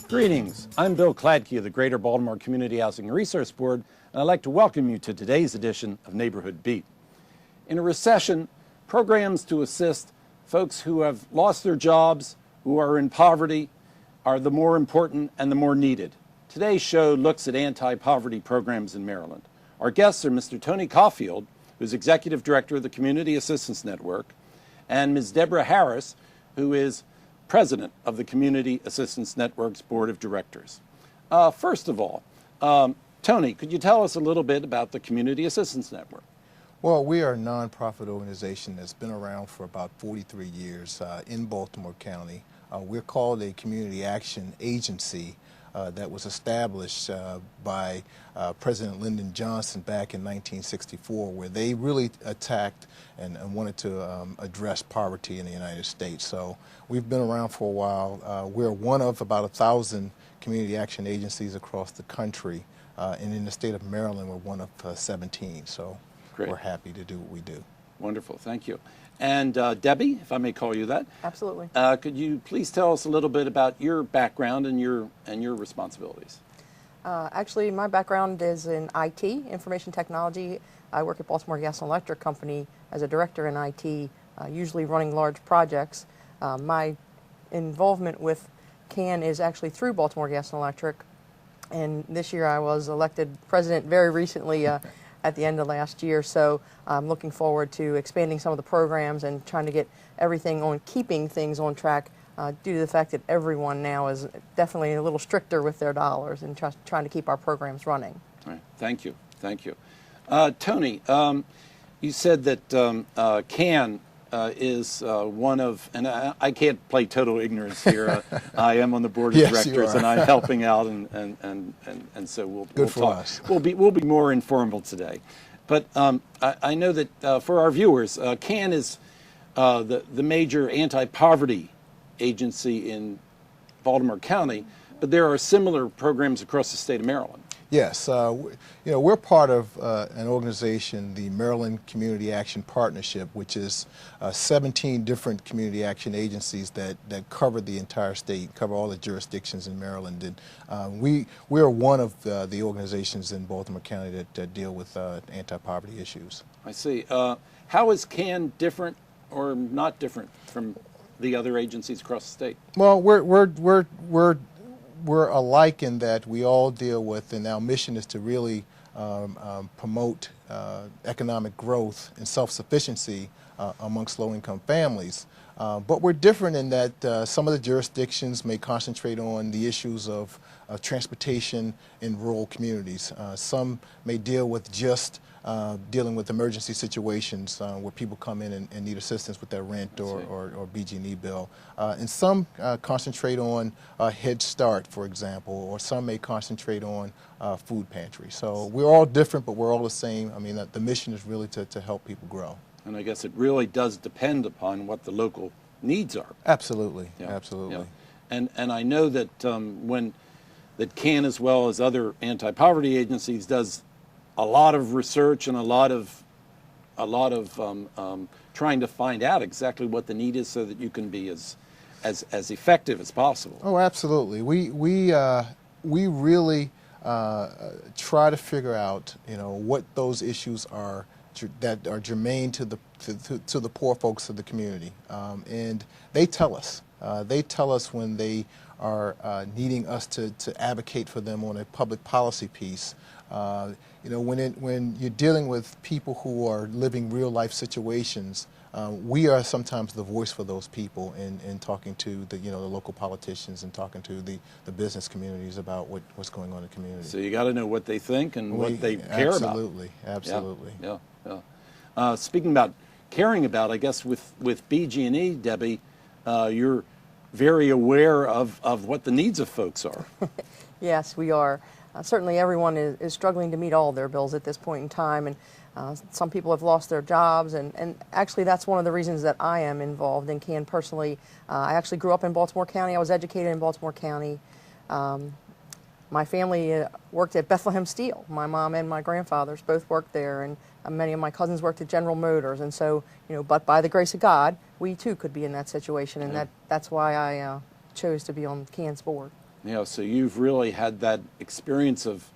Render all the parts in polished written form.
Greetings, I'm Bill Kladky of the Greater Baltimore Community Housing Resource Board, and I'd like to welcome you to today's edition of Neighborhood Beat. In a recession, programs to assist folks who have lost their jobs, who are in poverty, are the more important and the more needed. Today's show looks at anti-poverty programs in Maryland. Our guests are Mr. Tony Coffield, who's Executive Director of the Community Assistance Network, and Ms. Deborah Harris, who is President of the Community Assistance Network's Board of Directors. First of all, Tony, could you tell us a little bit about the Community Assistance Network? Well, we are a nonprofit organization that's been around for about 43 years in Baltimore County. We're called a community action agency that was established by President Lyndon Johnson back in 1964, where they really attacked and wanted to address poverty in the United States. So we've been around for a while. We're one of about 1,000 community action agencies across the country, and in the state of Maryland, we're one of 17. So Great. We're happy to do what we do. Wonderful, thank you. And Debbie, if I may call you that. Absolutely. Could you please tell us a little bit about your background and your responsibilities? Actually, my background is in IT, information technology. I work at Baltimore Gas and Electric Company as a director in IT, usually running large projects. My involvement with CAN is actually through Baltimore Gas and Electric, and this year I was elected president very recently at the end of last year, so I'm looking forward to expanding some of the programs and trying to get everything on, keeping things on track due to the fact that everyone now is definitely a little stricter with their dollars and trying to keep our programs running. All right. Thank you. Thank you. Tony, you said that CAN is one of, and I can't play total ignorance here. I am on the board of yes, directors, and I'm helping out, and so we'll Good for talk. us. We'll be more informal today. But I know that for our viewers, CAN is the major anti-poverty agency in Baltimore County, but there are similar programs across the state of Maryland. Yes, we're part of an organization, the Maryland Community Action Partnership, which is 17 different community action agencies that cover the entire state, cover all the jurisdictions in Maryland. And we are one of the organizations in Baltimore County that deal with anti-poverty issues. I see. How is CAN different or not different from the other agencies across the state? Well, we're alike in that we all deal with, and our mission is to really promote economic growth and self-sufficiency amongst low-income families. But we're different in that some of the jurisdictions may concentrate on the issues of transportation in rural communities. Some may deal with just dealing with emergency situations where people come in and need assistance with their rent or BG&E bill. And some concentrate on Head Start, for example, or some may concentrate on food pantry. So we're all different, but we're all the same. I mean, the mission is really to help people grow. And I guess it really does depend upon what the local needs are. Absolutely, Yeah. absolutely. Yeah. And I know that that CAN, as well as other anti-poverty agencies, does a lot of research and a lot of trying to find out exactly what the need is so that you can be as effective as possible. Oh, absolutely. We really try to figure out, what those issues are that are germane to the poor folks of the community, and they tell us. They tell us when they are needing us to advocate for them on a public policy piece. When you're dealing with people who are living real life situations, we are sometimes the voice for those people in talking to the local politicians and talking to the business communities about what's going on in the community. So you got to know what they think and what they care about. Absolutely, absolutely. Yeah. Speaking about caring about, I guess with BG&E, Debbie, you're very aware of what the needs of folks are. Yes, we are. Certainly everyone is struggling to meet all their bills at this point in time, and some people have lost their jobs, and actually that's one of the reasons that I am involved in CAN personally. I actually grew up in Baltimore County. I was educated in Baltimore County. My family worked at Bethlehem Steel. My mom and my grandfathers both worked there, and many of my cousins worked at General Motors, and so, but by the grace of God, we too could be in that situation, and that's why I chose to be on CAN's board. So you've really had that experience of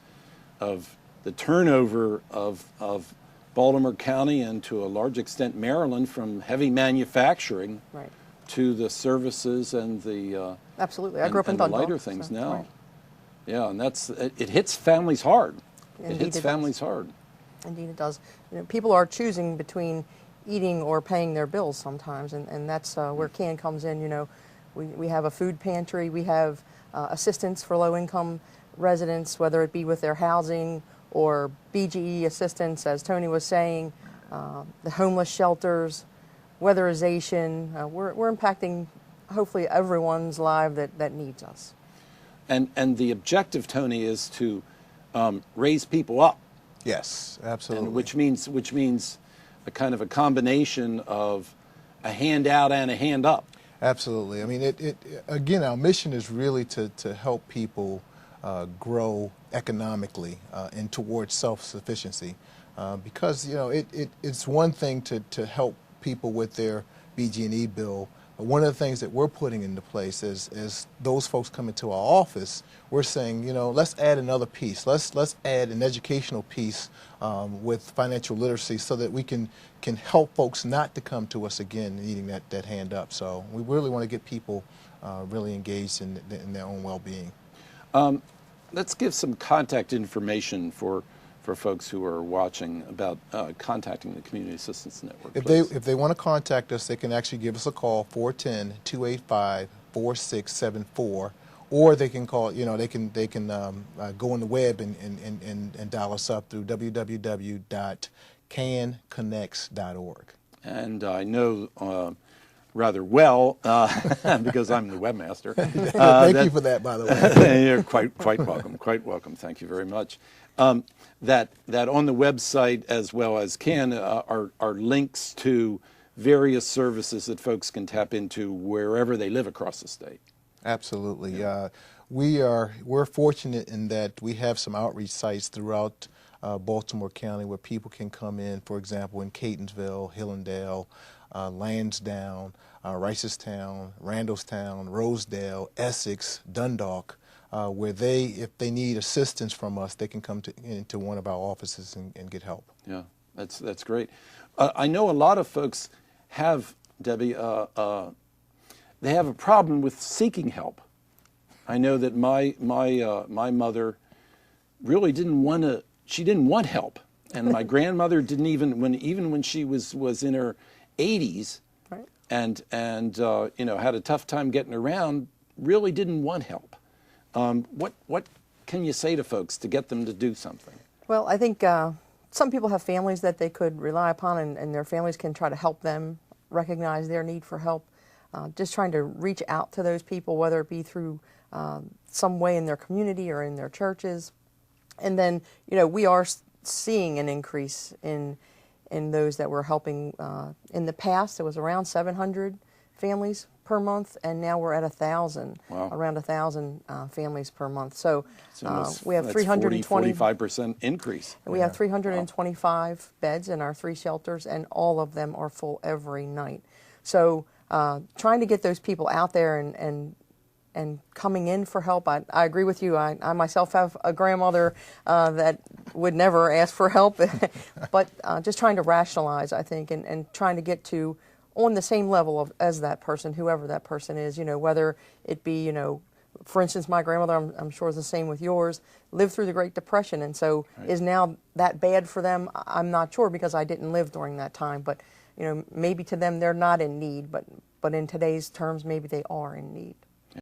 the turnover of Baltimore County and to a large extent Maryland from heavy manufacturing Right. to the services and the Absolutely. I grew up in the Dundalk. lighter things so, now. right. Yeah, and it hits families hard. Indeed It hits it families does. hard. Indeed it does. People are choosing between eating or paying their bills sometimes, and that's where CAN comes in. We have a food pantry. We have assistance for low-income residents, whether it be with their housing or BGE assistance, as Tony was saying, the homeless shelters, weatherization. We're impacting hopefully everyone's life that needs us. And the objective, Tony, is to raise people up. Yes, absolutely. And which means a kind of a combination of a hand out and a hand up. Absolutely. I mean, again, our mission is really to help people grow economically and towards self-sufficiency, because it's one thing to help people with their BG&E bill. But one of the things that we're putting into place is those folks come into our office, we're saying, let's add another piece. Let's add an educational piece with financial literacy so that we can help folks not to come to us again needing that hand up. So we really want to get people really engaged in their own well-being. Let's give some contact information for folks who are watching about contacting the Community Assistance Network. If they want to contact us, they can actually give us a call, 410-285-4674, or they can call, they can go on the web and dial us up through www.canconnects.org. And I know rather well because I'm the webmaster. Thank you for that, by the way. You're quite welcome. Quite welcome. Thank you very much. That on the website as well as CAN are links to various services that folks can tap into wherever they live across the state. Absolutely. Yeah. We're fortunate in that we have some outreach sites throughout Baltimore County where people can come in, for example, in Catonsville, Hillendale, Lansdowne, Ricestown, Randallstown, Rosedale, Essex, Dundalk, where if they need assistance from us, they can come into one of our offices and get help. Yeah, that's great. I know a lot of folks have, Debbie, they have a problem with seeking help. I know that my mother really didn't want to. She didn't want help, and my grandmother didn't even when she was in her 80s, right. and had a tough time getting around. Really didn't want help. What can you say to folks to get them to do something? Well, I think some people have families that they could rely upon, and their families can try to help them recognize their need for help. Just trying to reach out to those people, whether it be through some way in their community or in their churches. And then, we are seeing an increase in those that we're helping. In the past, it was around 700 families per month, and now we're at 1,000, wow. Around 1,000 families per month. So we have that's 320, 45% increase. we have 325 beds in our 3 shelters, and all of them are full every night. So trying to get those people out there and coming in for help. I agree with you. I myself have a grandmother that would never ask for help, but just trying to rationalize, I think, and trying to get to on the same level as that person, whoever that person is, whether it be, for instance, my grandmother, I'm sure is the same with yours, lived through the Great Depression, and so right. Is now that bad for them? I'm not sure because I didn't live during that time, but maybe to them they're not in need, but in today's terms, maybe they are in need.